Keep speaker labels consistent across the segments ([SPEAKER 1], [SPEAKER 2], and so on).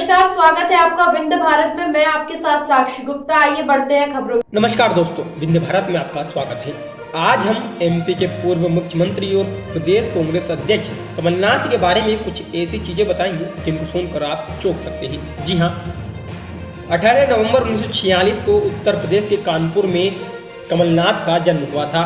[SPEAKER 1] नमस्कार, स्वागत है आपका विंध्य भारत में। मैं आपके साथ साक्षी गुप्ता। आइए बढ़ते हैं खबरों।
[SPEAKER 2] नमस्कार दोस्तों, विंध्य भारत में आपका स्वागत है। आज हम एमपी के पूर्व मुख्यमंत्री और प्रदेश कांग्रेस अध्यक्ष कमलनाथ के बारे में कुछ ऐसी चीजें बताएंगे जिनको सुनकर आप चौंक सकते हैं। जी हाँ, 18 नवंबर 1946 को उत्तर प्रदेश के कानपुर में कमलनाथ का जन्म हुआ था।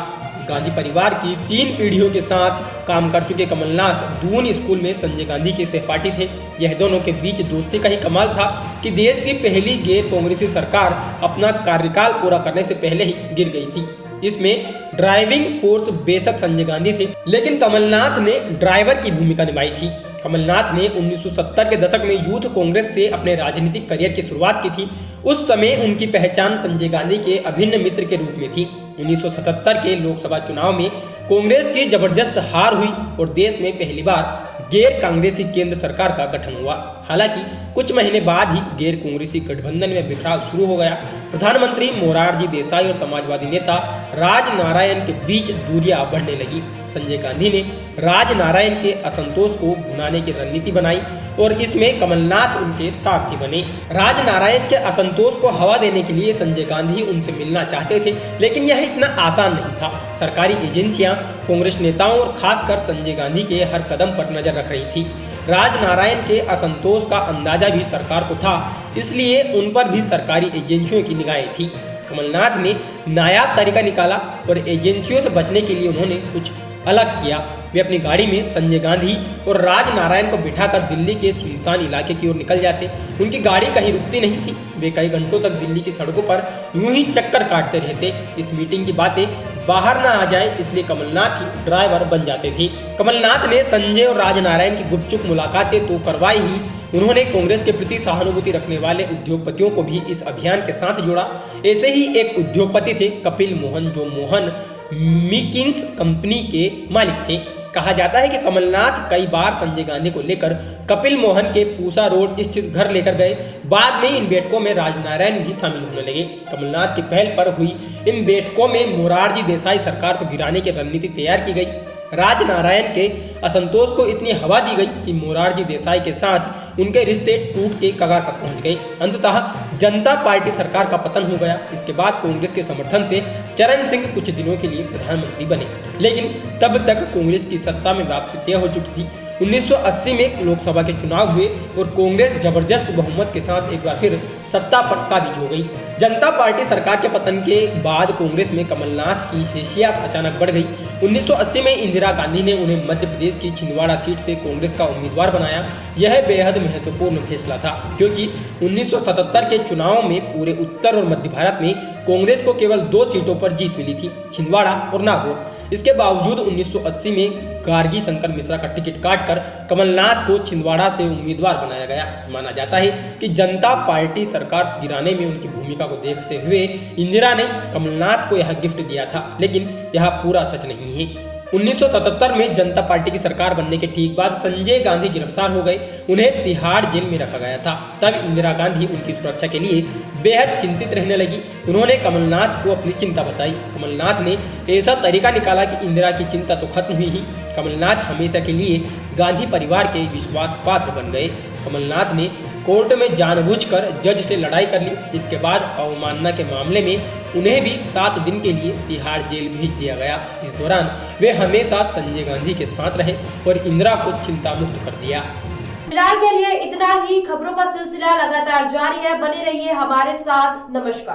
[SPEAKER 2] गांधी परिवार की 3 पीढ़ियों के साथ काम कर चुके कमलनाथ दून स्कूल में संजय गांधी के सहपाठी थे। यह दोनों के बीच दोस्ती का ही कमाल था कि देश की पहली गैर कांग्रेसी सरकार अपना कार्यकाल पूरा करने से पहले ही गिर गई थी। इसमें ड्राइविंग फोर्स बेशक संजय गांधी थे, लेकिन कमलनाथ ने ड्राइवर की भूमिका निभाई थी। कमलनाथ ने 1970 के दशक में यूथ कांग्रेस से अपने राजनीतिक करियर की शुरुआत की थी। उस समय उनकी पहचान संजय गांधी के अभिन्न मित्र के रूप में थी। 1977 के लोकसभा चुनाव में कांग्रेस की जबरदस्त हार हुई और देश में पहली बार गैर कांग्रेसी केंद्र सरकार का गठन हुआ। हालांकि कुछ महीने बाद ही गैर कांग्रेसी गठबंधन में बिखराव शुरू हो गया। प्रधानमंत्री मोरारजी देसाई और समाजवादी नेता राजनारायण के बीच दूरियां बढ़ने लगी। संजय गांधी ने राजनारायण के असंतोष को भुनाने की रणनीति बनाई और इसमें कमलनाथ उनके सारथी बने। राजनारायण के असंतोष को हवा देने के लिए संजय गांधी उनसे मिलना चाहते थे, लेकिन यह इतना आसान नहीं था। सरकारी एजेंसियां कांग्रेस नेताओं और खासकर संजय गांधी के हर कदम पर नजर रख रही थी। राजनारायण के असंतोष का अंदाजा भी सरकार को था, इसलिए उन पर भी सरकारी एजेंसियों की निगाहें थी। कमलनाथ ने नायाब तरीका निकाला और एजेंसियों से बचने के लिए उन्होंने कुछ अलग किया। वे अपनी गाड़ी में संजय गांधी और राजनारायण को बिठाकर दिल्ली के सुनसान इलाके की ओर निकल जाते। उनकी गाड़ी कहीं रुकती नहीं थी। वे कई घंटों तक दिल्ली की सड़कों पर यूं ही चक्कर काटते रहते। इस मीटिंग की बातें बाहर ना आ जाए, इसलिए कमलनाथ ही ड्राइवर बन जाते थे। कमलनाथ ने संजय और राजनारायण की गुपचुप मुलाकातें तो करवाई ही, उन्होंने कांग्रेस के प्रति सहानुभूति रखने वाले उद्योगपतियों को भी इस अभियान के साथ जोड़ा। ऐसे ही एक उद्योगपति थे कपिल मोहन, जो मोहन मिकिंस कंपनी के मालिक थे। कहा जाता है कि कमलनाथ कई बार संजय गांधी को लेकर कपिल मोहन के पूसा रोड स्थित घर लेकर गए। बाद में इन बैठकों में राजनारायण भी शामिल होने लगे। कमलनाथ की पहल पर हुई इन बैठकों में मोरारजी देसाई सरकार को गिराने की रणनीति तैयार की गई। राजनारायण के असंतोष को इतनी हवा दी गई कि मोरारजी देसाई के साथ उनके रिश्ते टूट के कगार पर पहुंच गए। अंततः जनता पार्टी सरकार का पतन हो गया। इसके बाद कांग्रेस के समर्थन से चरण सिंह कुछ दिनों के लिए प्रधानमंत्री बने, लेकिन तब तक कांग्रेस की सत्ता में वापसी तय हो चुकी थी। 1980 में लोकसभा के चुनाव हुए और कांग्रेस जबरदस्त बहुमत के साथ एक बार फिर सत्ता पर काबिज हो गई। जनता पार्टी सरकार के पतन के बाद कांग्रेस में कमलनाथ की हैसियत अचानक बढ़ गई। 1980 में इंदिरा गांधी ने उन्हें मध्य प्रदेश की छिंदवाड़ा सीट से कांग्रेस का उम्मीदवार बनाया। यह बेहद महत्वपूर्ण फैसला था, क्योंकि 1977 के चुनाव में पूरे उत्तर और मध्य भारत में कांग्रेस को केवल 2 सीटों पर जीत मिली थी, छिंदवाड़ा और नागौर। इसके बावजूद 1980 में गार्गी शंकर मिश्रा का टिकट काटकर कमलनाथ को छिंदवाड़ा से उम्मीदवार बनाया गया। माना जाता है कि जनता पार्टी सरकार गिराने में उनकी भूमिका को देखते हुए इंदिरा ने कमलनाथ को यह गिफ्ट दिया था, लेकिन यह पूरा सच नहीं है। 1977 में जनता पार्टी की सरकार बनने के ठीक बाद संजय गांधी गिरफ्तार हो गए। उन्हें तिहाड़ जेल में रखा गया था। तब इंदिरा गांधी उनकी सुरक्षा के लिए बेहद चिंतित रहने लगी। उन्होंने कमलनाथ को अपनी चिंता बताई। कमलनाथ ने ऐसा तरीका निकाला कि इंदिरा की चिंता तो खत्म हुई ही, कमलनाथ हमेशा के लिए गांधी परिवार के विश्वास पात्र बन गए। कमलनाथ ने कोर्ट में जानबूझकर जज से लड़ाई कर ली। इसके बाद अवमानना के मामले में उन्हें भी 7 दिन के लिए तिहाड़ जेल भेज दिया गया। इस दौरान वे हमेशा संजय गांधी के साथ रहे और इंदिरा को चिंता मुक्त कर दिया।
[SPEAKER 1] फिलहाल के लिए इतना ही। खबरों का सिलसिला लगातार जारी है, बने रहिए हमारे साथ। नमस्कार।